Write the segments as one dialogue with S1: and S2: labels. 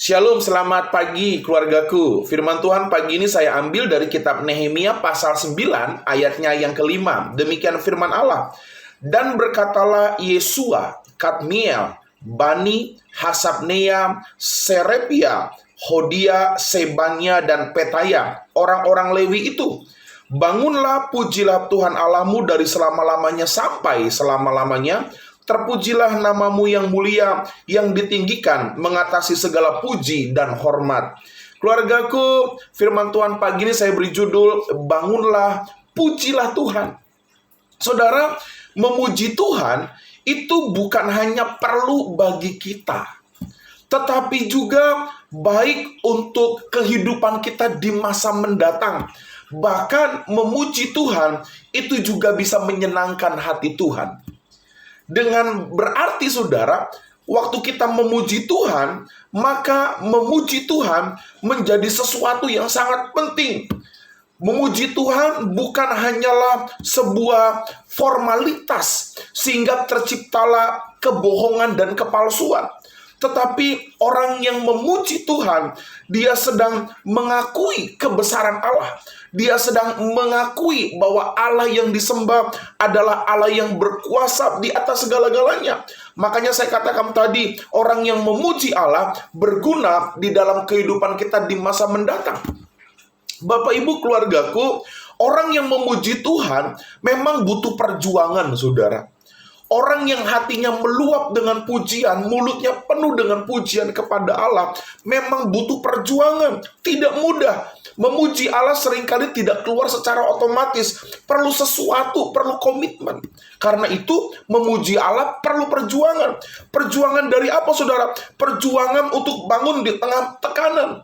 S1: Shalom, selamat pagi keluargaku. Firman Tuhan pagi ini saya ambil dari kitab Nehemia pasal 9 ayatnya yang kelima. Demikian firman Allah. Dan berkatalah Yesua, Kadmiel, Bani, Hasabnea, Serepia, Hodia, Sebania, dan Petaya, orang-orang Lewi itu. Bangunlah, pujilah Tuhan Allahmu dari selama-lamanya sampai selama-lamanya. Terpujilah namamu yang mulia, yang ditinggikan, mengatasi segala puji dan hormat. Keluargaku, firman Tuhan pagi ini saya beri judul, bangunlah, pujilah Tuhan. Saudara, memuji Tuhan itu bukan hanya perlu bagi kita, tetapi juga baik untuk kehidupan kita di masa mendatang. Bahkan memuji Tuhan itu juga bisa menyenangkan hati Tuhan. Dengan berarti saudara, waktu kita memuji Tuhan, maka memuji Tuhan menjadi sesuatu yang sangat penting. Memuji Tuhan bukan hanyalah sebuah formalitas sehingga terciptalah kebohongan dan kepalsuan. Tetapi orang yang memuji Tuhan, dia sedang mengakui kebesaran Allah. Dia sedang mengakui bahwa Allah yang disembah adalah Allah yang berkuasa di atas segala-galanya. Makanya saya katakan tadi, orang yang memuji Allah berguna di dalam kehidupan kita di masa mendatang. Bapak Ibu keluargaku, orang yang memuji Tuhan memang butuh perjuangan, saudara. Orang yang hatinya meluap dengan pujian, mulutnya penuh dengan pujian kepada Allah, memang butuh perjuangan, tidak mudah. Memuji Allah seringkali tidak keluar secara otomatis, perlu sesuatu, perlu komitmen. Karena itu, memuji Allah perlu perjuangan. Perjuangan dari apa, saudara? Perjuangan untuk bangun di tengah tekanan.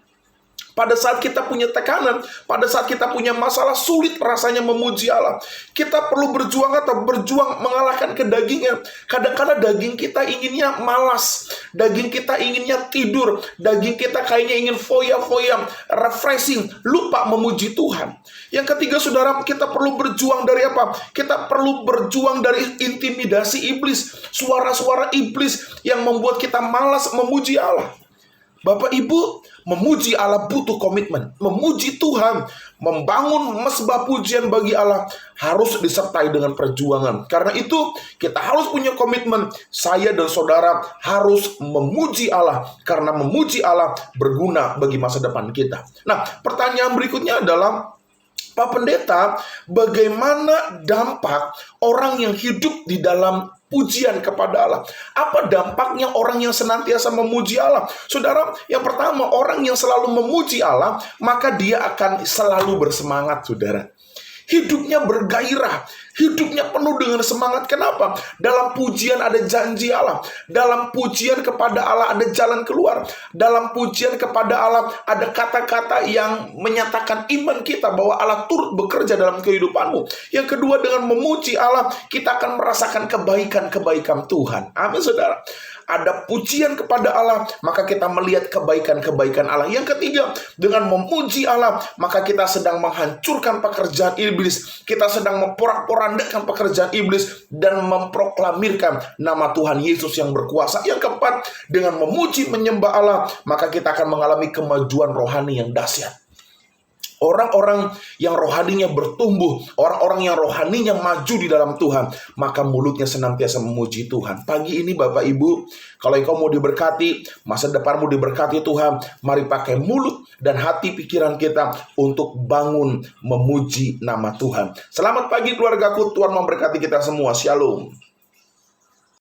S1: Pada saat kita punya tekanan, pada saat kita punya masalah, sulit rasanya memuji Allah. Kita perlu berjuang atau berjuang mengalahkan kedagingan. Kadang-kadang daging kita inginnya malas, daging kita inginnya tidur, daging kita kayaknya ingin foya-foya, refreshing, lupa memuji Tuhan. Yang ketiga, saudara, kita perlu berjuang dari apa? Kita perlu berjuang dari intimidasi iblis, suara-suara iblis yang membuat kita malas memuji Allah. Bapak Ibu, memuji Allah butuh komitmen. Memuji Tuhan, membangun mesbah pujian bagi Allah harus disertai dengan perjuangan. Karena itu, kita harus punya komitmen. Saya dan saudara harus memuji Allah. Karena memuji Allah berguna bagi masa depan kita. Nah, pertanyaan berikutnya adalah, Pak Pendeta, bagaimana dampak orang yang hidup di dalam pujian kepada Allah? Apa dampaknya orang yang senantiasa memuji Allah? Saudara, yang pertama, orang yang selalu memuji Allah, maka dia akan selalu bersemangat, saudara. Hidupnya bergairah, hidupnya penuh dengan semangat. Kenapa? Dalam pujian ada janji Allah. Dalam pujian kepada Allah ada jalan keluar. Dalam pujian kepada Allah ada kata-kata yang menyatakan iman kita bahwa Allah turut bekerja dalam kehidupanmu. Yang kedua, dengan memuji Allah, kita akan merasakan kebaikan-kebaikan Tuhan. Amin, saudara. Ada pujian kepada Allah, maka kita melihat kebaikan-kebaikan Allah. Yang ketiga, dengan memuji Allah, maka kita sedang menghancurkan pekerjaan iblis. Kita sedang memporak-porandakan pekerjaan iblis dan memproklamirkan nama Tuhan Yesus yang berkuasa. Yang keempat, dengan memuji menyembah Allah, maka kita akan mengalami kemajuan rohani yang dahsyat. Orang-orang yang rohaninya bertumbuh, orang-orang yang rohaninya maju di dalam Tuhan, maka mulutnya senantiasa memuji Tuhan. Pagi ini Bapak Ibu, kalau engkau mau diberkati, masa depanmu diberkati Tuhan, mari pakai mulut dan hati pikiran kita untuk bangun memuji nama Tuhan. Selamat pagi keluargaku, Tuhan memberkati kita semua. Shalom.